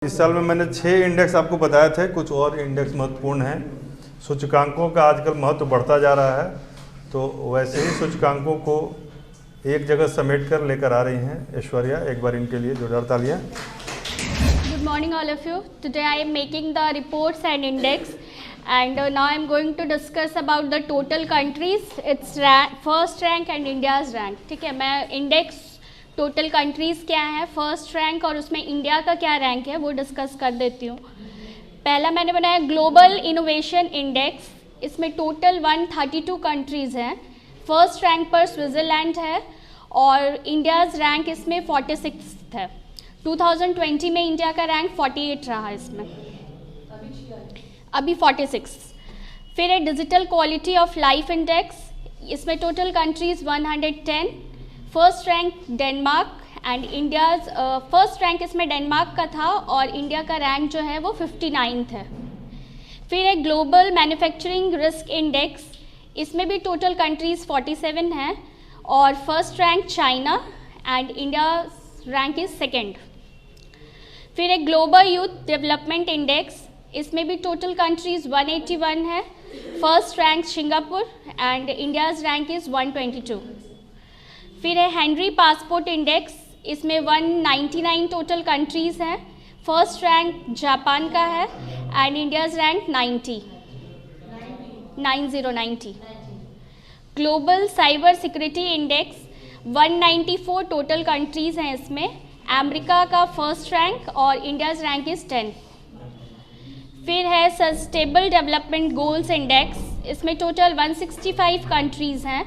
इस साल में मैंने 6 इंडेक्स आपको बताए थे, कुछ और इंडेक्स महत्वपूर्ण हैं। सूचकांकों का आजकल महत्व बढ़ता जा रहा है, तो वैसे ही सूचकांकों को एक जगह समेट कर लेकर आ रही हैं ऐश्वर्या। एक बार इनके लिए जोरदार तालियां। Good morning all of you. Today I am making the reports and index, and now I am going to discuss about the total countries, its first rank and India's rank. ठीक है, मैं इंडेक्स टोटल कंट्रीज़ क्या है, first rank और उसमें India का क्या rank है वो डिस्कस कर देती हूँ। पहला मैंने बनाया ग्लोबल इनोवेशन इंडेक्स। इसमें टोटल 132 कंट्रीज़ हैं। फर्स्ट रैंक पर स्विट्ज़रलैंड है और इंडियाज़ रैंक इसमें 46 है। 2020 में इंडिया का रैंक 48 रहा इसमें, अभी 46। फिर है digital quality of life index. इसमें total countries 110। First rank Denmark and India's first rank इसमें डेनमार्क का था और इंडिया का रैंक जो है वो 59 है। फिर है ग्लोबल मैन्युफैक्चरिंग रिस्क इंडेक्स। इसमें भी टोटल कंट्रीज़ 47 हैं और first rank China and India rank is second. फिर है ग्लोबल यूथ डेवलपमेंट इंडेक्स। इसमें भी टोटल कंट्रीज़ 181 है। First rank Singapore and India's rank is 122। फिर है हेनरी पासपोर्ट इंडेक्स। इसमें 199 टोटल कंट्रीज़ हैं। फर्स्ट रैंक जापान का है and India's rank 90। Global cyber security index 194 total countries हैं। इसमें अमेरिका का फर्स्ट रैंक और इंडियाज़ रैंक इज़ 10। फिर है सस्टेनेबल डेवलपमेंट गोल्स इंडेक्स। इसमें टोटल 165 कंट्रीज़ हैं।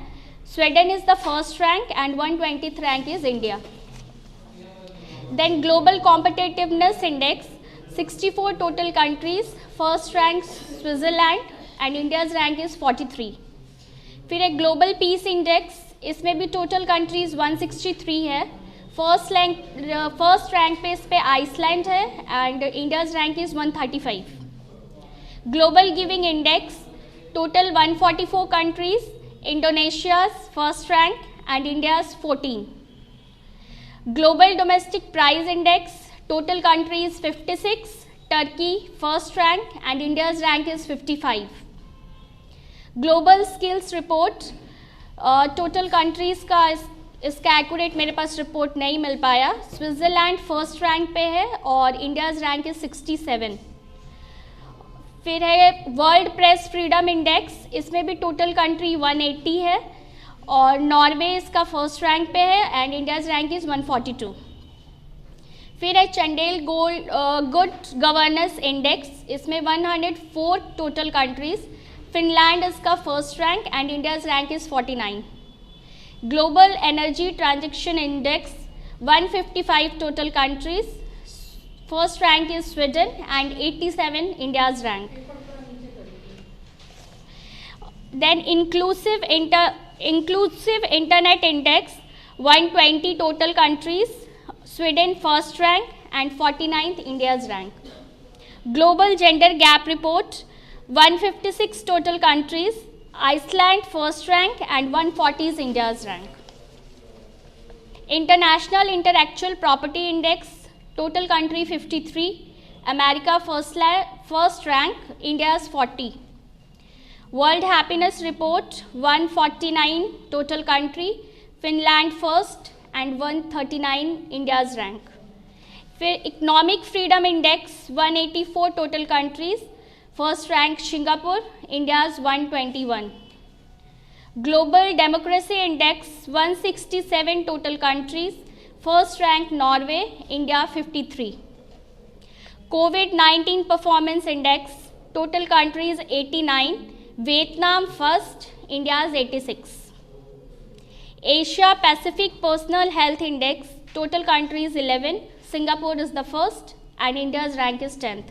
Sweden is the first rank and 120th rank is India. Then Global Competitiveness Index, 64 total countries, first rank Switzerland and India's rank is 43. फिर एक Global Peace Index, इसमें भी total countries 163 है। First rank पे इस पे Iceland है and India's rank is 135। Global giving index, total 144 countries, Indonesia's first rank and India's 14. Global Domestic Price Index, total countries 56, Turkey first rank and India's rank is 55. Global Skills Report, total countries का इसका accurate मेरे पास report नहीं मिल पाया। Switzerland first rank पे है और India's rank is 67। फिर है वर्ल्ड प्रेस फ्रीडम इंडेक्स। इसमें भी टोटल कंट्री 180 है और नॉर्वे इसका फर्स्ट रैंक पे है एंड इंडियाज़ रैंक इज़ 142। फिर है चंडेल गुड गवर्नेंस इंडेक्स। इसमें 104 टोटल कंट्रीज़, फिनलैंड इसका first rank and India's rank is 49। Global energy transaction index 155 total countries, first rank is Sweden and 87 India's rank. Then inclusive internet index 120 total countries, Sweden first rank and 49th India's rank. Global gender gap report 156 total countries, Iceland first rank and 140 India's rank. International intellectual property index, total country 53, America first rank, India's 40। World happiness report 149 total country, Finland first and 139 India's rank. फिर economic freedom index 184 total countries, first rank Singapore, India's 121। Global democracy index 167 total countries, first rank Norway, India 53। कोविड-19 performance index, total countries 89, Vietnam first, India's 86। Asia Pacific personal health index, total countries 11, Singapore is the first and India's rank is 10th।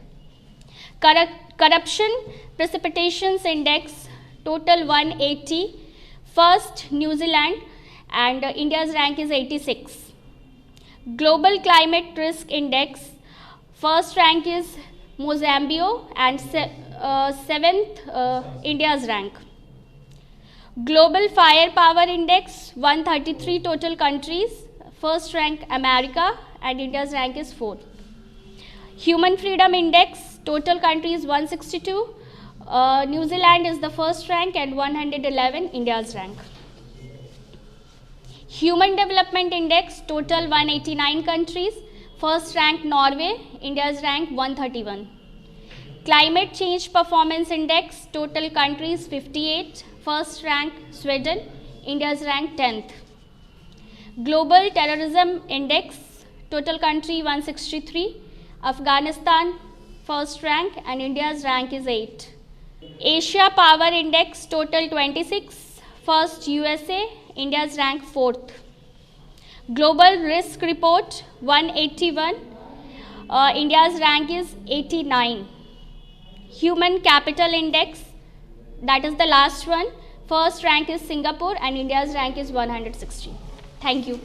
Corruption precipitations index, total 180, first New Zealand and India's rank is 86। Global Climate Risk Index, first rank is Mozambique and 7th India's rank. Global Firepower Index 133 total countries, first rank America and India's rank is 4th. Human Freedom Index, total countries 162. New Zealand is the first rank and 111 India's rank. Human Development Index, total 189 countries. First rank Norway, India's rank 131. Climate Change Performance Index, total countries 58. First rank Sweden, India's rank 10th. Global Terrorism Index, total country 163. Afghanistan first rank and India's rank is 8. Asia Power Index, total 26. First USA, India's rank 4th. Global Risk Report 181. India's rank is 89. Human Capital Index, that is the last one. First rank is Singapore and India's rank is 160. Thank you.